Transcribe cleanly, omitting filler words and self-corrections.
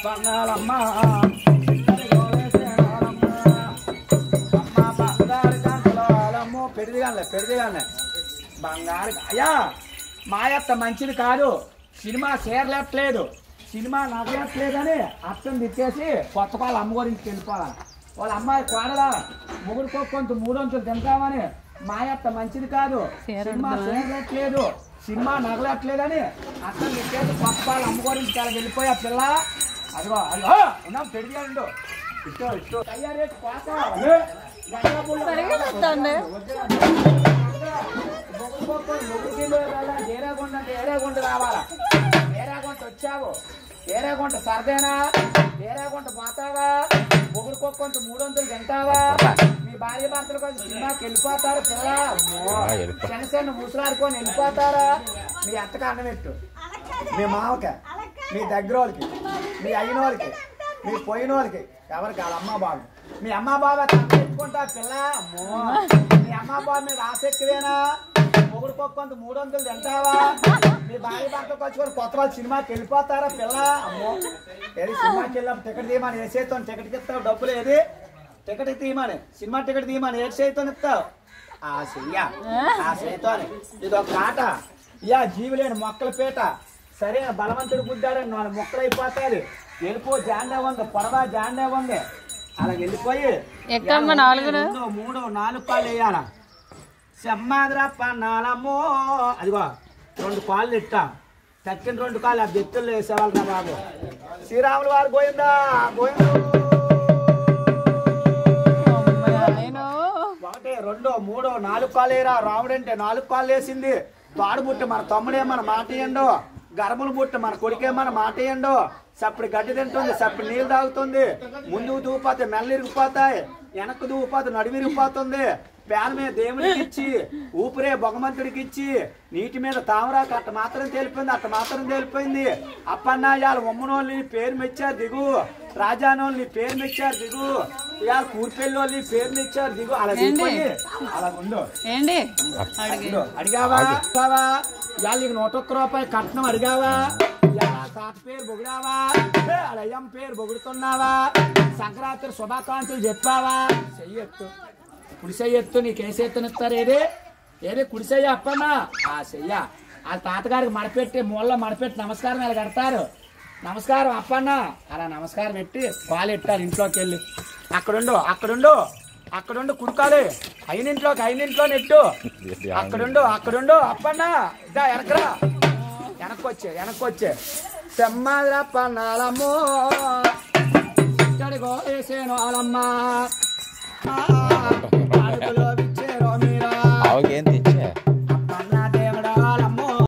పన్నాలమ్మా పెడిదిగానే బంగారు అయ్యా మాయత్త మంచిది కాదు. సినిమా చేరలేట్లేదు, సినిమా నగలేట్లేదని అర్థం తిట్టేసి కొత్త వాళ్ళ అమ్మ గురించి వెళ్ళిపోవాలి. వాళ్ళ అమ్మాయి కోడలా ముగ్గురికో కొంత 300 తింటామని మాయత్త మంచిది కాదు. సినిమా చేరలేట్లేదు, సినిమా నగలేట్లేదని అర్థం తిట్టేసి కొత్త వాళ్ళ అమ్మ గురించి అలా వెళ్ళిపోయా పిల్ల. అదిగో అదిగో ఉన్నాం పెడిగాడు ఇష్టం ఇష్టం తయారీ కోసా ఏరాగుంట అంటే ఏరాగుంట రావాలా. ఏరాగుంట వచ్చావు, ఏరాగుంట సరదేనా, ఏరాగుంట పోతావా, మొగుడుకోకొంత 300 తింటావా, మీ భార్య భర్తల కోసం సినిమాకి వెళ్ళిపోతారు పిల్ల. చిన్న చిన్న ముసలాడుకొని వెళ్ళిపోతారా. మీ అత్తకి అన్నమెట్టు, మీ మామకి, మీ దగ్గర వాళ్ళకి, మీ అయిన వాళ్ళకి, మీ పోయిన వాళ్ళకి, ఎవరికి వాళ్ళ అమ్మ బాబు, మీ అమ్మ బాబా తెచ్చుకుంటా పిల్ల. అమ్మో మీ అమ్మ బాబు మీద ఆసక్తివేనా, మొగుడుకోకొంత 300 తింటావా, మీ భార్య భర్త వచ్చుకొని కొత్త వాళ్ళు సినిమాకి వెళ్ళిపోతారా పిల్ల. అమ్మో ఏది సినిమాకి వెళ్ళాం టికెట్ తీయమని ఏ చేతో టికెట్కి ఇస్తావు, డబ్బులు ఏది టికెట్ తీయమని, సినిమా టికెట్ తీయమని ఏ చేతో ఇస్తావు, ఆ చెయ్యా ఆ చేతోని. ఇది ఒక ఆట ఇయా జీవులేని మొక్కల పీట. సరే బలవంతుడు గుద్దారని 4 మొక్కలు అయిపోతాయి. వెళ్ళిపో జాండే ఉంది, పొడవా జాండే ఉంది, అలా వెళ్ళిపోయి 2, 3, 4 కాళ్ళు వేయాల. సెమ్మాదిరా పన్నాలమ్మో అదిగో 2 కాళ్ళు ఇట్టా, తక్కిన 2 కాళ్ళు ఆ బెత్తుల్లో వేసేవాళ్ళు రా బాబు. శ్రీరాములు వారు గోయిందా గోయిందు. 1, 2, 3, 4 కాళ్ళు వేయరా. రాముడు అంటే 4 కాళ్ళు వేసింది. తాడు బుట్ట మన తమ్ముడే మన మాట ఇయ్యండు, గర్భలు బుట్ట మన కొడుకే మన మాట ఇయ్యండు. సప్పుడు గడ్డి తింటుంది, సప్పుడు నీళ్ళు తాగుతుంది. ముందుకు దూపోతే మెల్ల ఇరిగిపోతాయి, వెనక్కు దూపోతే నడుము ఇరిగిపోతుంది. పేద మీద దేవుడికి ఇచ్చి ఊపిరే భగవంతుడికి ఇచ్చి నీటి మీద తామరాకు అట్ట మాత్రం తేలిపోయింది, అట్ట మాత్రం తేలిపోయింది. అప్పన్నాయాలు ఉమ్మనోళ్ళని పేరు మెచ్చారు దిగు, రాజానోళ్ళని పేరు మెచ్చారు దిగు, ఇవాళ కూర్పెళ్ళోళ్ళని పేరు మెచ్చారు దిగు. అలా దిగిపోయి అలా ఉండు. అడిగావా ఇవాళ నీకు 101 రూపాయలు కట్నం అడిగావా, తాత పేరు పొగిడావా, అయ్యం పేరు పొగుడుతున్నావా, సంక్రాంతి శుభాకాంక్షలు చెప్పావా. చెయ్యొత్తు కుడి చెయ్యొత్తు, నీకు ఏ చేత్తనిస్తారు ఏది ఏది కుడి చెయ్య అప్పన్నా ఆ చెయ్య. వాళ్ళ తాతగారికి మడపెట్టి మూలలో మడపెట్టి నమస్కారం ఇలా కడతారు. నమస్కారం అప్పన్నా అలా నమస్కారం పెట్టి పాలు ఎట్టారు. ఇంట్లోకి వెళ్ళి అక్కడుండు అక్కడుండు అక్కడుండు కుడుకాలి, అయినింట్లో నెట్టు అక్కడుండు అప్పన్నా ఇదా వెనకరా, వెనక్కొచ్చే సెమ్మాదిరా పన్నాలమ్మో ఇక్కడికో వేసేను వాళ్ళమ్మ.